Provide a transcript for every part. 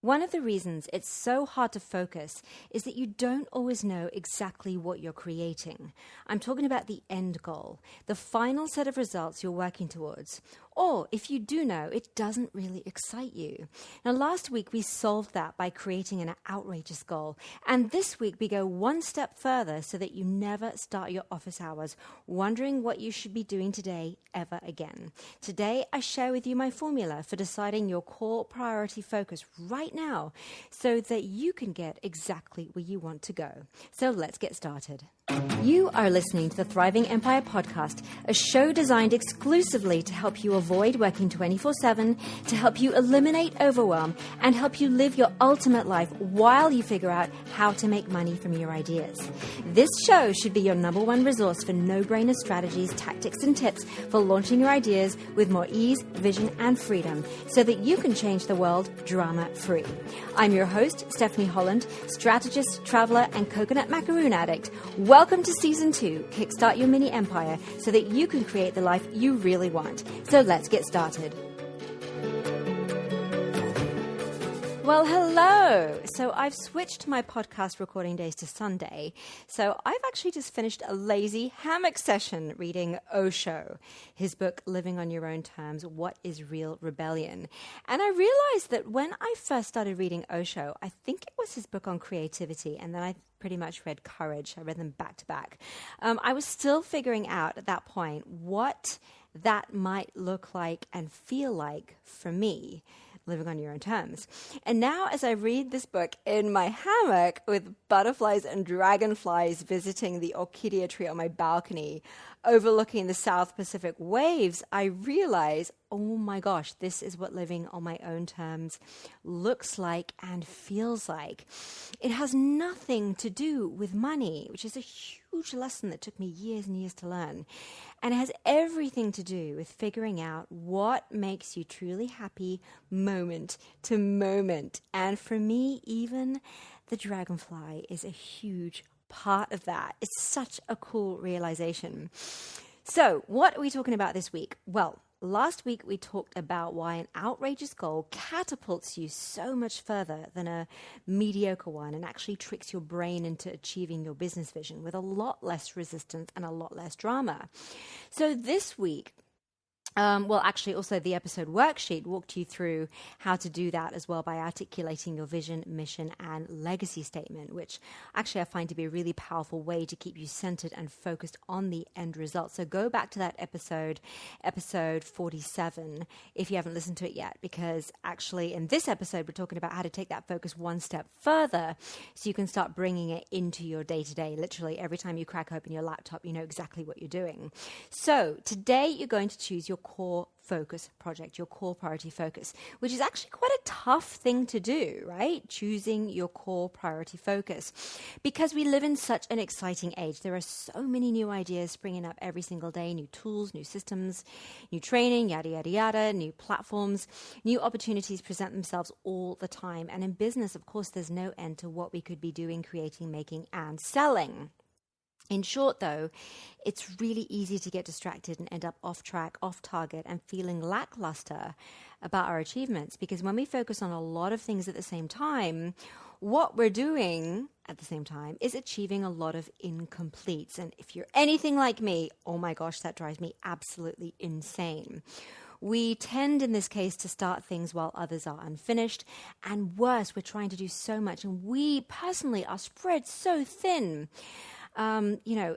One of the reasons it's so hard to focus is that you don't always know exactly what you're creating. I'm talking about the end goal, the final set of results you're working towards. Or if you do know, it doesn't really excite you. Now, last week we solved that by creating an outrageous goal. And this week we go one step further so that you never start your office hours wondering what you should be doing today ever again. Today, I share with you my formula for deciding your core priority focus right now so that you can get exactly where you want to go. So let's get started. You are listening to the Thriving Empire Podcast, a show designed exclusively to help you avoid working 24/7, to help you eliminate overwhelm, and help you live your ultimate life while you figure out how to make money from your ideas. This show should be your number one resource for no-brainer strategies, tactics, and tips for launching your ideas with more ease, vision, and freedom so that you can change the world drama-free. I'm your host, Stephanie Holland, strategist, traveler, and coconut macaroon addict. Welcome to Season 2, Kickstart Your Mini Empire so that you can create the life you really want. So let's get started. Well, hello. So I've switched my podcast recording days to Sunday. So I've actually just finished a lazy hammock session reading Osho, his book, Living on Your Own Terms, What is Real Rebellion? And I realized that when I first started reading Osho, I think it was his book on creativity, and then I pretty much read Courage. I read them back to back. I was still figuring out at that point what that might look like and feel like for me, living on your own terms. And now as I read this book in my hammock with butterflies and dragonflies visiting the orchidea tree on my balcony, overlooking the South Pacific waves, I realize, oh my gosh, this is what living on my own terms looks like and feels like. It has nothing to do with money, which is a huge lesson that took me years and years to learn. And it has everything to do with figuring out what makes you truly happy moment to moment. And for me, even the dragonfly is a huge part of that. It's such a cool realization. So what are we talking about this week? Well, last week we talked about why an outrageous goal catapults you so much further than a mediocre one and actually tricks your brain into achieving your business vision with a lot less resistance and a lot less drama. So this week, actually also the episode worksheet walked you through how to do that as well by articulating your vision, mission, and legacy statement, which actually I find to be a really powerful way to keep you centered and focused on the end result. So go back to that episode 47, if you haven't listened to it yet, because actually in this episode, we're talking about how to take that focus one step further so you can start bringing it into your day-to-day. Literally every time you crack open your laptop, you know exactly what you're doing. So today you're going to choose your core focus project, your core priority focus, which is actually quite a tough thing to do, right? Choosing your core priority focus. Because we live in such an exciting age. There are so many new ideas springing up every single day, new tools, new systems, new training, yada, yada, yada, new platforms, new opportunities present themselves all the time. And in business, of course, there's no end to what we could be doing, creating, making, and selling. In short, though, it's really easy to get distracted and end up off track, off target, and feeling lackluster about our achievements. Because when we focus on a lot of things at the same time, what we're doing at the same time is achieving a lot of incompletes. And if you're anything like me, oh my gosh, that drives me absolutely insane. We tend, in this case, to start things while others are unfinished. And worse, we're trying to do so much. And we personally are spread so thin.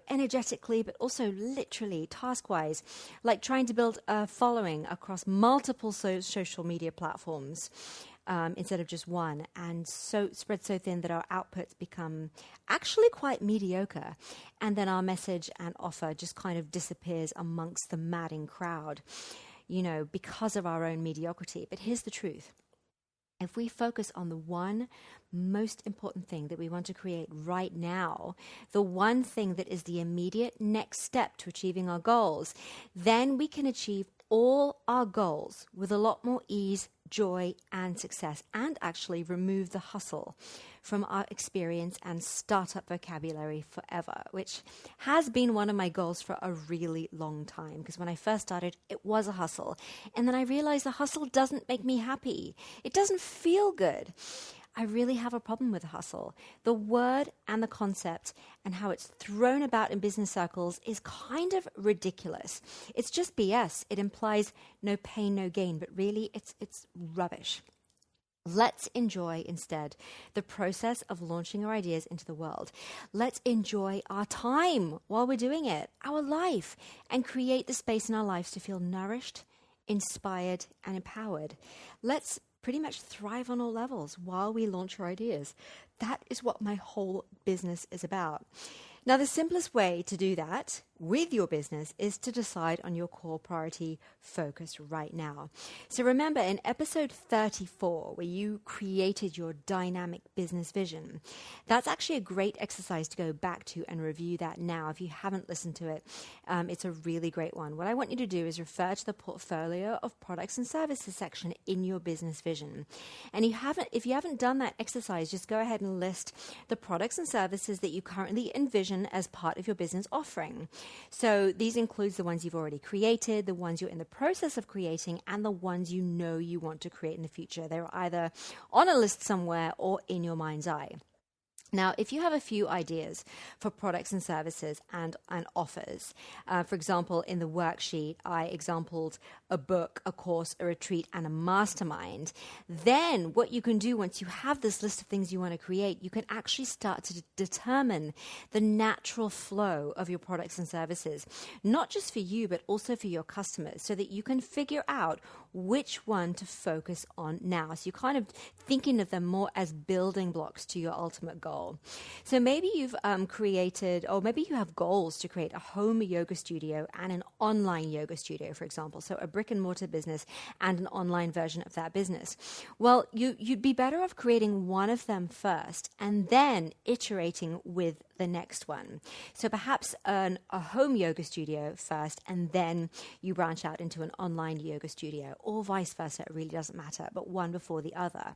Energetically, but also literally task-wise, like trying to build a following across multiple social media platforms instead of just one, and so spread so thin that our outputs become actually quite mediocre, and then our message and offer just kind of disappears amongst the madding crowd, because of our own mediocrity. But here's the truth. If we focus on the one most important thing that we want to create right now, the one thing that is the immediate next step to achieving our goals, then we can achieve all our goals with a lot more ease, joy, and success, and actually remove the hustle from our experience and startup vocabulary forever, which has been one of my goals for a really long time. Because when I first started, it was a hustle. And then I realized the hustle doesn't make me happy. It doesn't feel good. I really have a problem with hustle. The word and the concept and how it's thrown about in business circles is kind of ridiculous. It's just BS. It implies no pain, no gain, but really it's rubbish. Let's enjoy instead the process of launching our ideas into the world. Let's enjoy our time while we're doing it, our life, and create the space in our lives to feel nourished, inspired, and empowered. Let's pretty much thrive on all levels while we launch our ideas. That is what my whole business is about. Now, the simplest way to do that with your business is to decide on your core priority focus right now. So remember, in episode 34, where you created your dynamic business vision, that's actually a great exercise to go back to and review that now. If you haven't listened to it, it's a really great one. What I want you to do is refer to the portfolio of products and services section in your business vision. And if you haven't done that exercise, just go ahead and list the products and services that you currently envision as part of your business offering. So these includes the ones you've already created, the ones you're in the process of creating, and the ones you know you want to create in the future. They're either on a list somewhere or in your mind's eye. Now, if you have a few ideas for products and services and offers, for example, in the worksheet, I exampled a book, a course, a retreat, and a mastermind, then what you can do once you have this list of things you want to create, you can actually start to determine the natural flow of your products and services, not just for you, but also for your customers, so that you can figure out which one to focus on now. So you're kind of thinking of them more as building blocks to your ultimate goal. So maybe you've created, or maybe you have goals to create a home yoga studio and an online yoga studio, for example. So a brick and mortar business and an online version of that business. Well, you'd be better off creating one of them first and then iterating with the next one. So perhaps a home yoga studio first, and then you branch out into an online yoga studio, or vice versa. It really doesn't matter, but one before the other.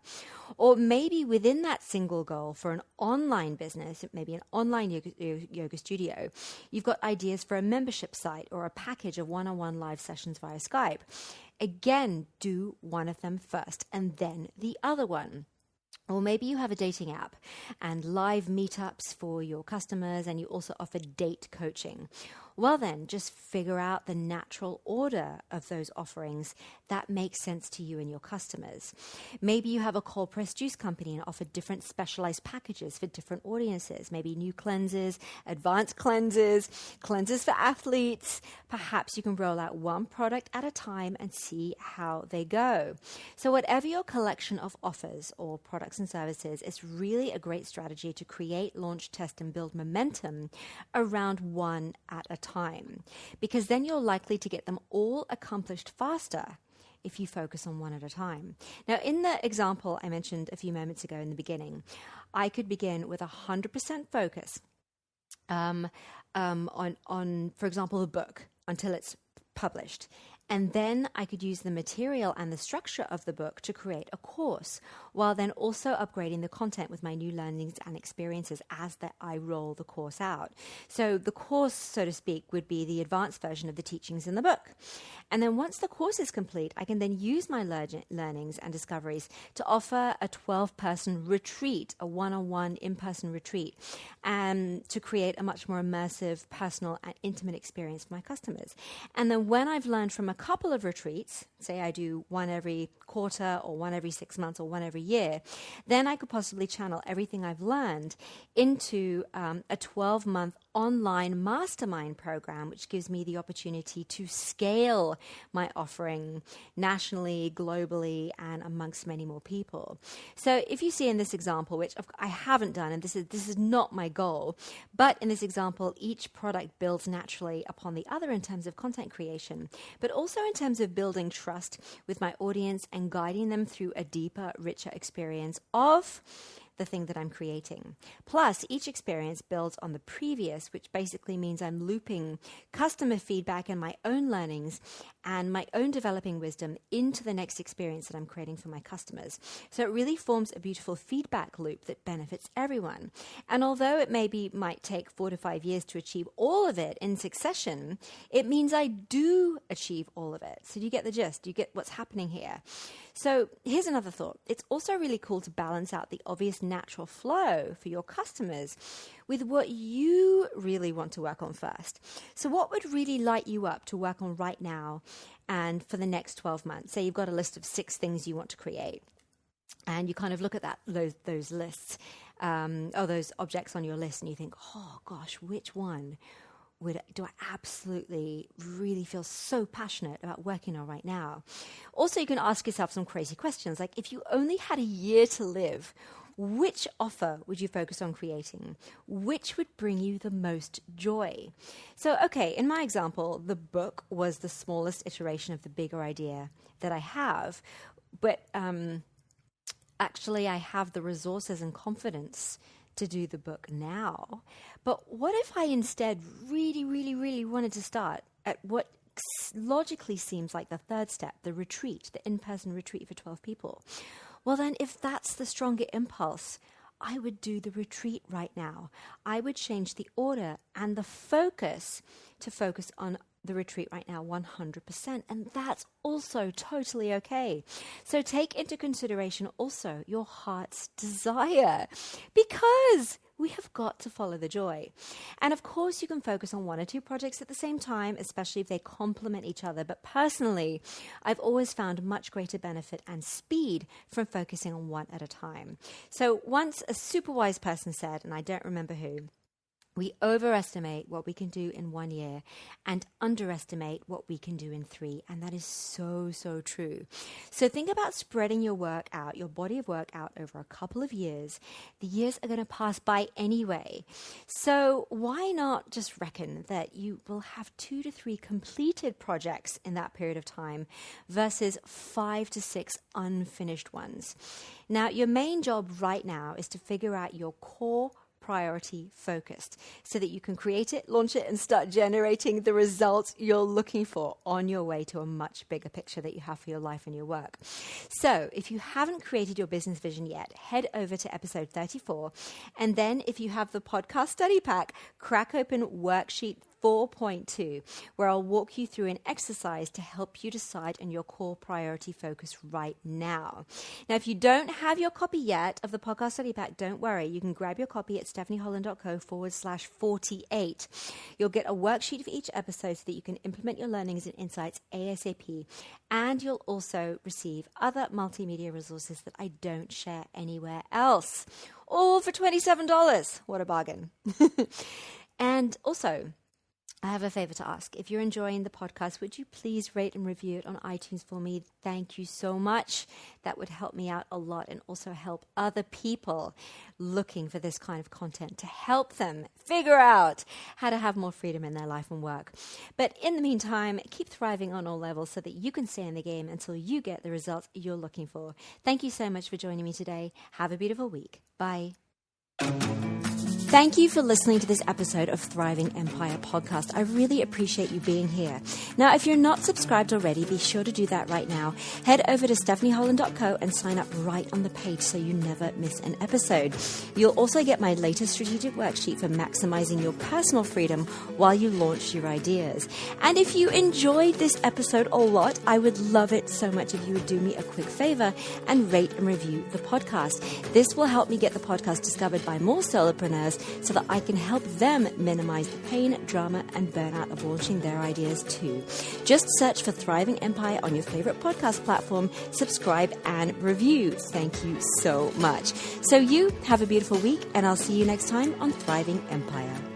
Or maybe within that single goal for an online business, maybe an online yoga studio, you've got ideas for a membership site or a package of one-on-one live sessions via Skype. Again, do one of them first and then the other one. Or maybe you have a dating app and live meetups for your customers, and you also offer date coaching. Well then, just figure out the natural order of those offerings that makes sense to you and your customers. Maybe you have a cold pressed juice company and offer different specialized packages for different audiences. Maybe new cleansers, advanced cleansers, cleansers for athletes. Perhaps you can roll out one product at a time and see how they go. So whatever your collection of offers or products and services, it's really a great strategy to create, launch, test, and build momentum around one at a time, because then you're likely to get them all accomplished faster if you focus on one at a time. Now, in the example I mentioned a few moments ago in the beginning, I could begin with 100% focus on, for example, a book until it's published. And then I could use the material and the structure of the book to create a course, while then also upgrading the content with my new learnings and experiences as that I roll the course out. So the course, so to speak, would be the advanced version of the teachings in the book. And then once the course is complete, I can then use my learnings and discoveries to offer a 12-person retreat, a one-on-one in-person retreat, and to create a much more immersive, personal, and intimate experience for my customers. And then when I've learned from a couple of retreats, say I do one every quarter or one every 6 months or one every year, then I could possibly channel everything I've learned into a 12-month online mastermind program, which gives me the opportunity to scale my offering nationally, globally, and amongst many more people. So if you see in this example, which I haven't done, and this is not my goal, but in this example, each product builds naturally upon the other in terms of content creation, but also in terms of building trust with my audience and guiding them through a deeper, richer experience of the thing that I'm creating. Plus, each experience builds on the previous, which basically means I'm looping customer feedback and my own learnings and my own developing wisdom into the next experience that I'm creating for my customers. So it really forms a beautiful feedback loop that benefits everyone. And although it might take 4 to 5 years to achieve all of it in succession, it means I do achieve all of it. So do you get the gist? Do you get what's happening here? So here's another thought. It's also really cool to balance out the obvious natural flow for your customers with what you really want to work on first. So what would really light you up to work on right now and for the next 12 months? Say you've got a list of 6 things you want to create, and you kind of look at those lists, or those objects on your list, and you think, oh gosh, which one do I absolutely really feel so passionate about working on right now? Also, you can ask yourself some crazy questions, like if you only had a year to live, which offer would you focus on creating? Which would bring you the most joy? So, okay, in my example, the book was the smallest iteration of the bigger idea that I have, but actually I have the resources and confidence to do the book now. But what if I instead really, really, really wanted to start at what logically seems like the third step, the retreat, the in-person retreat for 12 people? Well, then if that's the stronger impulse, I would do the retreat right now. I would change the order and the focus to focus on the retreat right now 100%. And that's also totally okay. So take into consideration also your heart's desire, because we have got to follow the joy. And of course, you can focus on 1 or 2 projects at the same time, especially if they complement each other. But personally, I've always found much greater benefit and speed from focusing on 1 at a time. So once a super wise person said, and I don't remember who, we overestimate what we can do in 1 year and underestimate what we can do in 3. And that is so, so true. So think about spreading your work out, your body of work out over a couple of years. The years are going to pass by anyway. So why not just reckon that you will have 2 to 3 completed projects in that period of time versus 5 to 6 unfinished ones? Now, your main job right now is to figure out your core priority focused so that you can create it, launch it, and start generating the results you're looking for on your way to a much bigger picture that you have for your life and your work. So if you haven't created your business vision yet, head over to episode 34. And then if you have the podcast study pack, crack open worksheet 4.2, where I'll walk you through an exercise to help you decide on your core priority focus right now. Now, if you don't have your copy yet of the podcast study pack, don't worry. You can grab your copy at stephanieholland.co/48. You'll get a worksheet for each episode so that you can implement your learnings and insights ASAP. And you'll also receive other multimedia resources that I don't share anywhere else. All for $27. What a bargain. And also, I have a favor to ask. If you're enjoying the podcast, would you please rate and review it on iTunes for me? Thank you so much. That would help me out a lot and also help other people looking for this kind of content to help them figure out how to have more freedom in their life and work. But in the meantime, keep thriving on all levels so that you can stay in the game until you get the results you're looking for. Thank you so much for joining me today. Have a beautiful week. Bye. Thank you for listening to this episode of Thriving Empire Podcast. I really appreciate you being here. Now, if you're not subscribed already, be sure to do that right now. Head over to stephanieholland.co and sign up right on the page so you never miss an episode. You'll also get my latest strategic worksheet for maximizing your personal freedom while you launch your ideas. And if you enjoyed this episode a lot, I would love it so much if you would do me a quick favor and rate and review the podcast. This will help me get the podcast discovered by more solopreneurs so that I can help them minimize the pain, drama, and burnout of launching their ideas too. Just search for Thriving Empire on your favorite podcast platform, subscribe, and review. Thank you so much. So you have a beautiful week, and I'll see you next time on Thriving Empire.